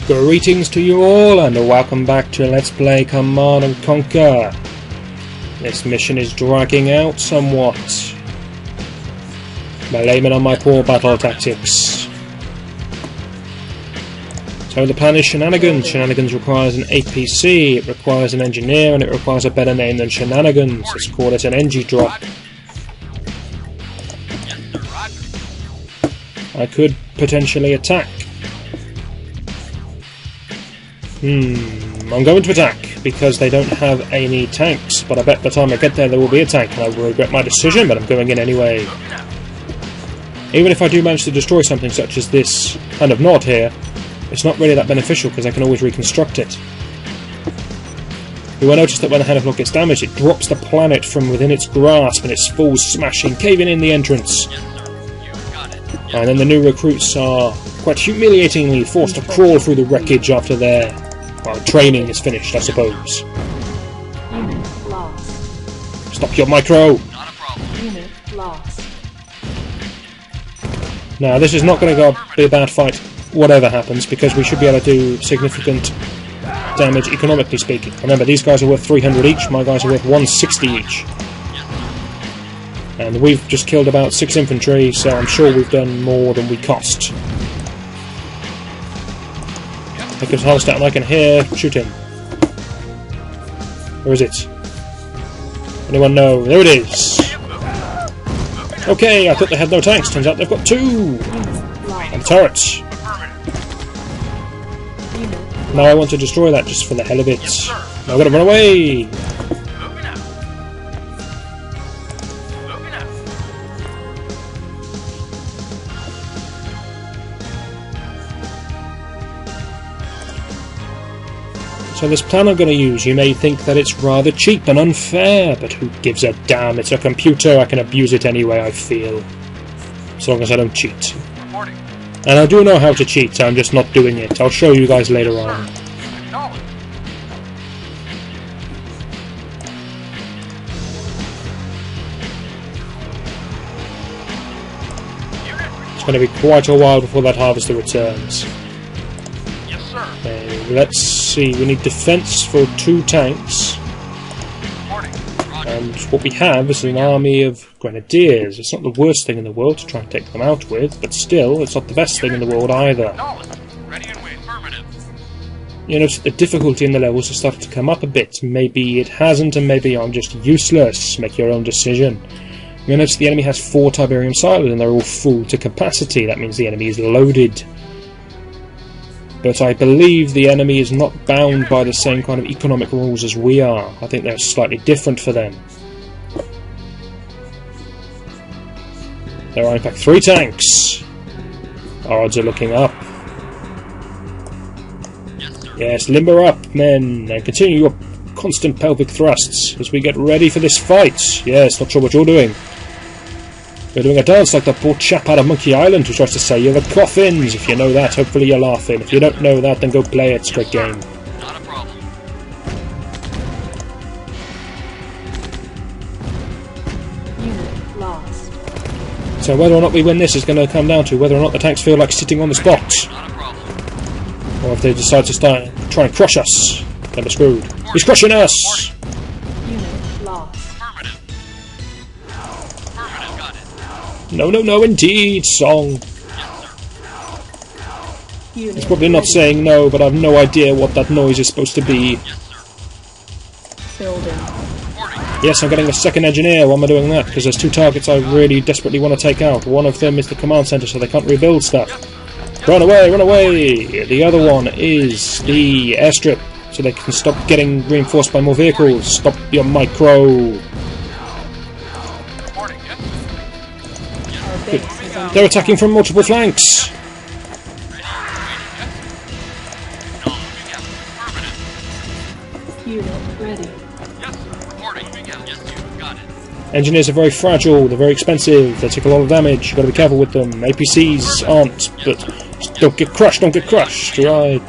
Greetings to you all and welcome back to Let's Play Command and Conquer. This mission is dragging out somewhat. Blame it on my poor battle tactics. So the plan is Shenanigans. Shenanigans requires an APC, it requires an engineer, and it requires a better name than Shenanigans. Let's call it an NG drop. I could potentially attack. I'm going to attack, because they don't have any tanks, but I bet by the time I get there will be a tank, and I will regret my decision, but I'm going in anyway. Even if I do manage to destroy something such as this kind of knot here, it's not really that beneficial, because I can always reconstruct it. You will notice that when the hand of Lord gets damaged, it drops the planet from within its grasp, and it falls smashing, caving in the entrance. And then the new recruits are quite humiliatingly forced to crawl through the wreckage after their training is finished, I suppose. Unit lost. Stop your micro! Not a problem. Unit lost. Now, this is not going to be a bad fight, whatever happens, because we should be able to do significant damage, economically speaking. Remember, these guys are worth 300 each, my guys are worth 160 each. And we've just killed about 6 infantry, so I'm sure we've done more than we cost. Because Holstat and I can hear, shoot him. Where is it? Anyone know? There it is! Okay, I thought they had no tanks, turns out they've got 2! And turrets! Now I want to destroy that just for the hell of it. Now I've got to run away! So this plan I'm going to use, you may think that it's rather cheap and unfair, but who gives a damn? It's a computer, I can abuse it any way I feel. As long as I don't cheat. And I do know how to cheat, I'm just not doing it. I'll show you guys later on. It's going to be quite a while before that harvester returns. Let's see, we need defense for 2 tanks. And what we have is an army of grenadiers. It's not the worst thing in the world to try and take them out with, but still, it's not the best thing in the world either. You notice the difficulty in the levels has started to come up a bit. Maybe it hasn't, and maybe I'm just useless. Make your own decision. You notice the enemy has 4 Tiberium silos, and they're all full to capacity. That means the enemy is loaded. But I believe the enemy is not bound by the same kind of economic rules as we are. I think they're slightly different for them. There are in fact 3 tanks. Our odds are looking up. Yes, limber up, men, and continue your constant pelvic thrusts as we get ready for this fight. Yes, not sure what you're doing. You're doing a dance like the poor chap out of Monkey Island who tries to say you're the coffins. If you know that, hopefully you're laughing. If you don't know that, then go play it. It's a great game. Not a problem. Unit lost. So whether or not we win this is going to come down to whether or not the tanks feel like sitting on the spot. Not a problem. Or if they decide to try and crush us. Then we're screwed. He's crushing us! Unit lost. No, no, no, indeed, song. It's probably not saying no, but I've no idea what that noise is supposed to be. Building. Yes, I'm getting a second engineer. Why am I doing that? Because there's 2 targets I really desperately want to take out. One of them is the command center, so they can't rebuild stuff. Run away, run away! The other one is the airstrip, so they can stop getting reinforced by more vehicles. Stop your micro! They're attacking from multiple flanks! Unit ready. Engineers are very fragile, they're very expensive, they take a lot of damage, you've got to be careful with them. APCs aren't, but don't get crushed, don't get crushed, right?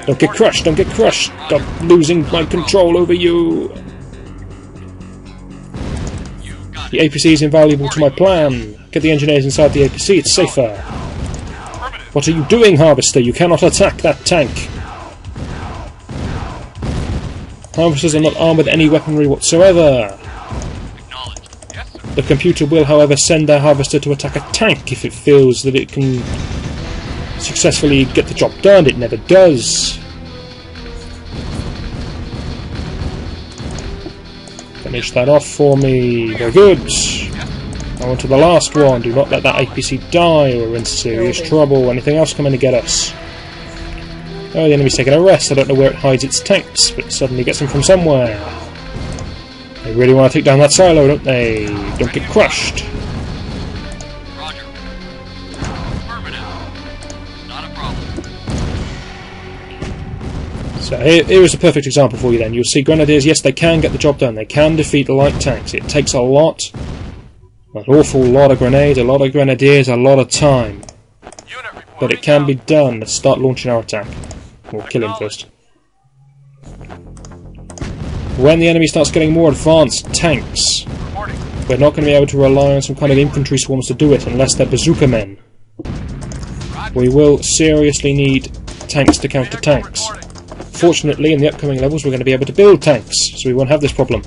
Don't get crushed, don't get crushed, stop losing my control over you! The APC is invaluable to my plan. Get the engineers inside the APC, it's safer. What are you doing, Harvester? You cannot attack that tank. Harvesters are not armed with any weaponry whatsoever. The computer will, however, send their harvester to attack a tank if it feels that it can successfully get the job done. It never does. Finish that off for me. Very good. On to the last one. Do not let that APC die or we're in serious trouble. Anything else coming to get us? Oh, the enemy's taking a rest. I don't know where it hides its tanks, but it suddenly gets them from somewhere. They really want to take down that silo, don't they? Don't get crushed. Roger. Affirmative. Not a problem. So here is a perfect example for you then. You'll see Grenadiers, yes, they can get the job done. They can defeat the light tanks. It takes a lot. An awful lot of grenades, a lot of Grenadiers, a lot of time. But it can be done. Let's start launching our attack. We'll kill him first. When the enemy starts getting more advanced tanks, we're not going to be able to rely on some kind of infantry swarms to do it unless they're bazooka men. We will seriously need tanks to counter tanks. Fortunately, in the upcoming levels we're going to be able to build tanks, so we won't have this problem.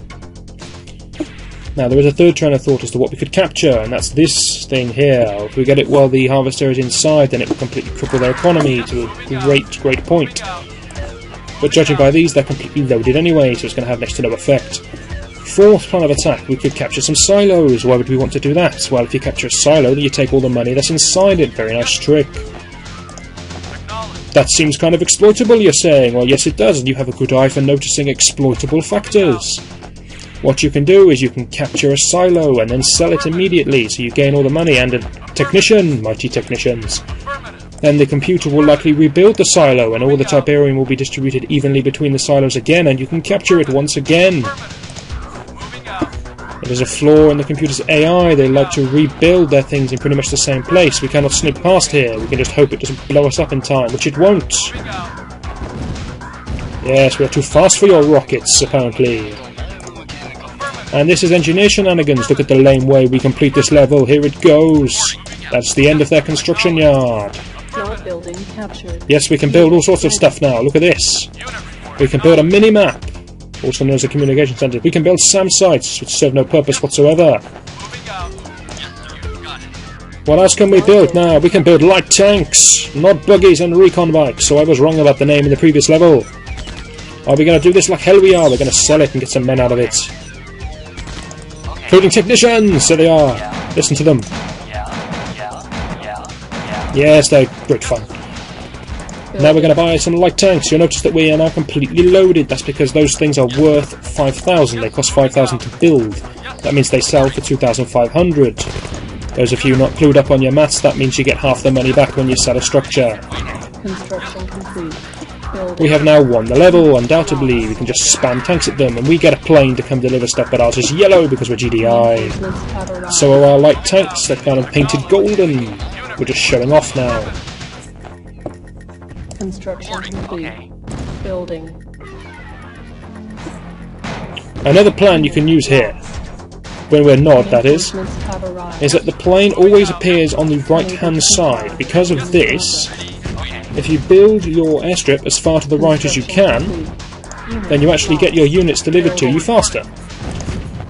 Now there is a third train of thought as to what we could capture, and that's this thing here. If we get it while the harvester is inside, then it will completely cripple their economy to a great point. But judging by these, they're completely loaded anyway, so it's going to have next to no effect. Fourth plan of attack, we could capture some silos. Why would we want to do that? Well, if you capture a silo, then you take all the money that's inside it. Very nice trick. That seems kind of exploitable, you're saying. Well, yes it does, and you have a good eye for noticing exploitable factors. What you can do is you can capture a silo and then sell it immediately, so you gain all the money and a technician, mighty technicians. Then the computer will likely rebuild the silo and all the Tiberium will be distributed evenly between the silos again, and you can capture it once again. There's a flaw in the computer's AI. They like to rebuild their things in pretty much the same place. We cannot snip past here. We can just hope it doesn't blow us up in time, which it won't. Yes, we're too fast for your rockets, apparently. And this is engineer shenanigans. Look at the lame way we complete this level. Here it goes. That's the end of their construction yard. Building captured. Yes, we can build all sorts of stuff now. Look at this. We can build a mini-map, also known as a communication center. We can build SAM sites, which serve no purpose whatsoever. What else can we build now? We can build light tanks, not buggies and recon bikes, so I was wrong about the name in the previous level. Are we going to do this like hell we are? We're going to sell it and get some men out of it. Including technicians! So they are. Listen to them. Yes, they're great fun. Now we're going to buy some light tanks. You'll notice that we are now completely loaded. That's because those things are worth 5,000. They cost 5,000 to build. That means they sell for 2,500. Those of you not clued up on your maths, that means you get half the money back when you sell a structure. Construction complete. We have now won the level, undoubtedly. We can just spam tanks at them, and we get a plane to come deliver stuff, but ours is yellow because we're GDI. So are our light tanks. They're kind of painted golden. We're just showing off now. Construction complete. Building. Another plan you can use here, when we're not, that is that the plane always appears on the right-hand side. Because of this, if you build your airstrip as far to the right as you can, then you actually get your units delivered to you faster.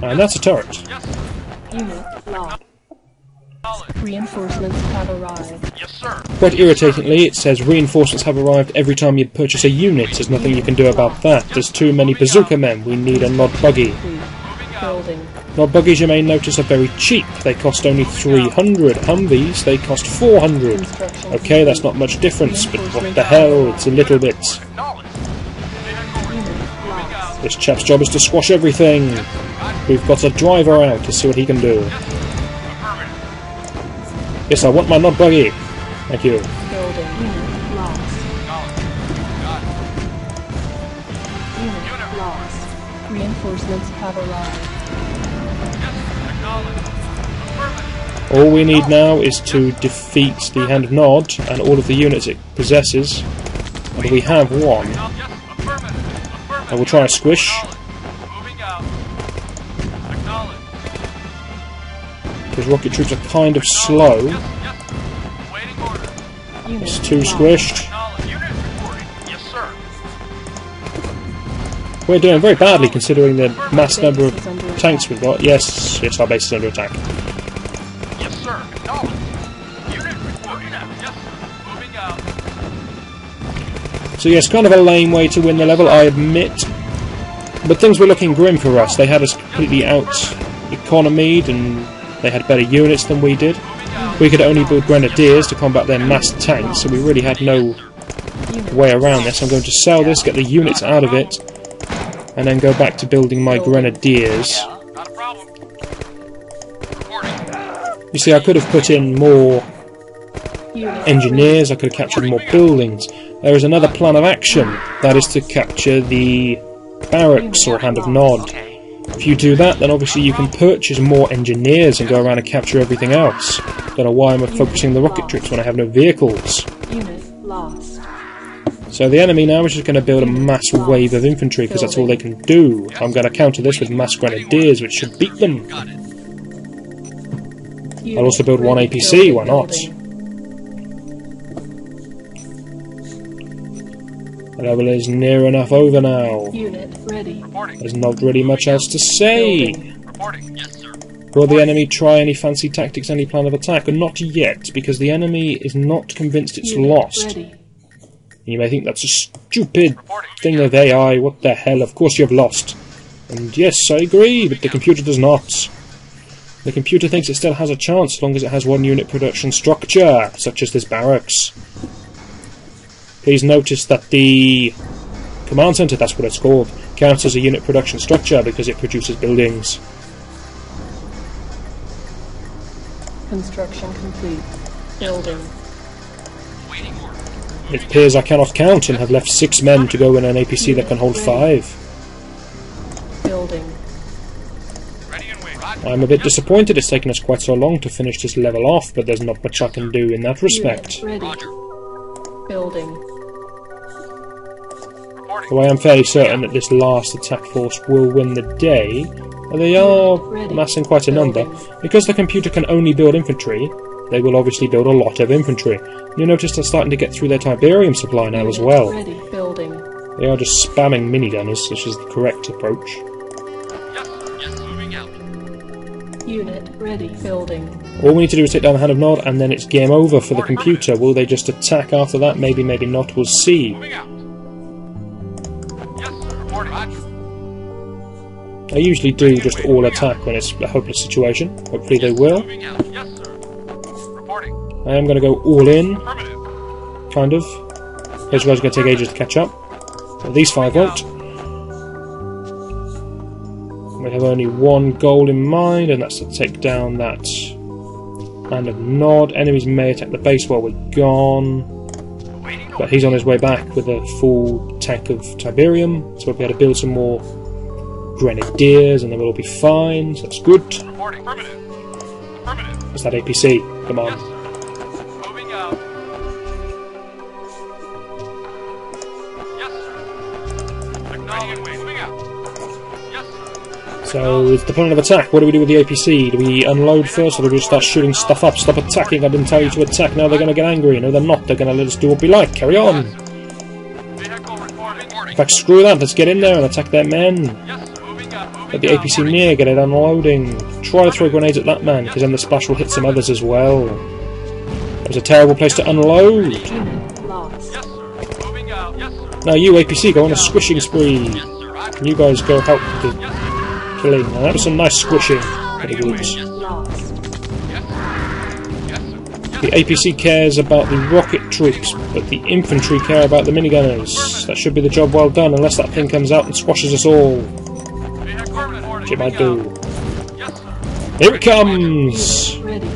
And that's a turret. Unit lost. Reinforcements have arrived. Yes, sir. Quite irritatingly, it says reinforcements have arrived every time you purchase a unit. There's nothing you can do about that. There's too many bazooka men. We need a nod buggy. Building. Nod buggies, you may notice, are very cheap. They cost only 300. Humvees, they cost 400. Okay, that's not much difference, but what the hell, it's a little bit. This chap's job is to squash everything. We've got a driver out to see what he can do. Yes, I want my nod buggy. Thank you. Building. Unit lost. Unit lost. Reinforcements have arrived. All we need now is to defeat the Hand of Nod and all of the units it possesses. And we have one. I will try a squish. Because rocket troops are kind of slow. Unit It's too lost. squished. Unit reporting. Yes, sir. We're doing very badly considering the mass Base number of is under tanks attack. we've got. Yes, yes, our base is under attack. Yes, sir. Acknowledged. Unit reporting now. Yes, sir. Moving out. So yes, kind of a lame way to win the level, I admit. But things were looking grim for us. They had us completely out-economied, and they had better units than we did. We could only build grenadiers to combat their massed tanks, so we really had no Unit way around this. I'm going to sell this, get the units out of it, and then go back to building my grenadiers. Not a problem. Reporting. You see, I could have put in more unit engineers, I could have captured more buildings. There is another plan of action, that is to capture the barracks or Hand of Nod. If you do that, then obviously you can purchase more engineers and go around and capture everything else. Don't know why I'm focusing the rocket troops when I have no vehicles. Unit lost. So the enemy now is just going to build a mass wave of infantry because that's all they can do. I'm going to counter this with mass grenadiers, which should beat them. Got it. Unit I'll also build one ready. APC, why not? Building. The level is near enough over now. Unit ready. Reporting. There's not really much else to say. Reporting. Yes, sir. Will the enemy try any fancy tactics, any plan of attack? And not yet, because the enemy is not convinced it's Unit lost. ready. You may think that's a stupid thing of AI. What the hell? Of course you've lost. And yes, I agree, but the computer does not. The computer thinks it still has a chance as long as it has one unit production structure, such as this barracks. Please notice that the command center, that's what it's called, counts as a unit production structure because it produces buildings. Construction complete. Building. Waiting order. It appears I cannot count and have left 6 men to go in an APC that can hold 5. Building. Ready and waiting. Roger. I'm a bit disappointed it's taken us quite so long to finish this level off, but there's not much I can do in that respect. Unit ready. Roger. Building. Reporting. Though I am fairly certain that this last attack force will win the day, and they are amassing quite a number. Because the computer can only build infantry, they will obviously build a lot of infantry. You notice they're starting to get through their Tiberium supply now as well. Ready. Building. They are just spamming minigunners, which is the correct approach. Yes, sir. Yes, moving out. Unit ready. Building. All we need to do is take down the Hand of Nod, and then it's game over for the computer. Will they just attack after that? Maybe, maybe not. We'll see. Moving out. Yes, sir. Reporting. Roger. I usually do just all attack when it's a hopeless situation. Hopefully they will. Moving out. Yes, sir. Reporting. I am going to go all in, Affirmative. kind of. Those guys are going to take ages to catch up. But these 5 won't. We have only one goal in mind, and that's to take down that Hand of Nod. Enemies may attack the base while we're gone, Waiting but order. he's on his way back with a full tank of Tiberium, so we'll be able to build some more grenadiers, and then we'll all be fine, so that's good. Reporting. Affirmative. Affirmative. What's that APC? Come on. Yes, sir. Moving out. Yes, sir. Acknowledged. Moving out. Yes, sir. So, it's the plan of attack. What do we do with the APC? Do we unload first, or do we just start shooting stuff up? Stop attacking, I didn't tell you to attack. Now they're going to get angry. No, they're not. They're going to let us do what we like. Carry on. Vehicle reporting. In fact, screw that. Let's get in there and attack their men. Yes, sir. Moving out. Moving Get the out. APC near, get it unloading. Try to throw grenades at that man, because then the splash will hit some others as well. That was a terrible place to unload. Unit lost. Yes, sir. Moving out. Yes, sir. Now you, APC, go on a squishing spree. Yes, sir. Roger. And you guys go help the Yes, sir. killing. Now that was some nice squishing. Ready Pretty and good. waiting. Yes, sir. Lost. Yes, sir. Yes, sir. The APC cares about the rocket troops, but the infantry care about the minigunners. That should be the job well done, unless that thing comes out and squashes us all. Vehicle reporting. Which it might do. Yes, sir. Here it comes! Ready.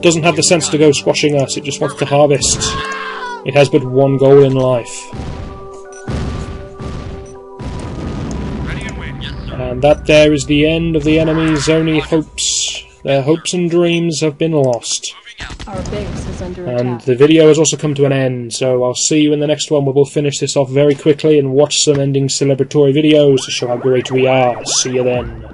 Doesn't have the sense to go squashing us, it just wants to harvest. It has but one goal in life. Ready and waiting. Yes, sir. And that there is the end of the enemy's only hopes. Their hopes and dreams have been lost. Moving out. Our base is under And attack. the video has also come to an end, so I'll see you in the next one where we'll finish this off very quickly and watch some ending celebratory videos to show how great we are. See you then.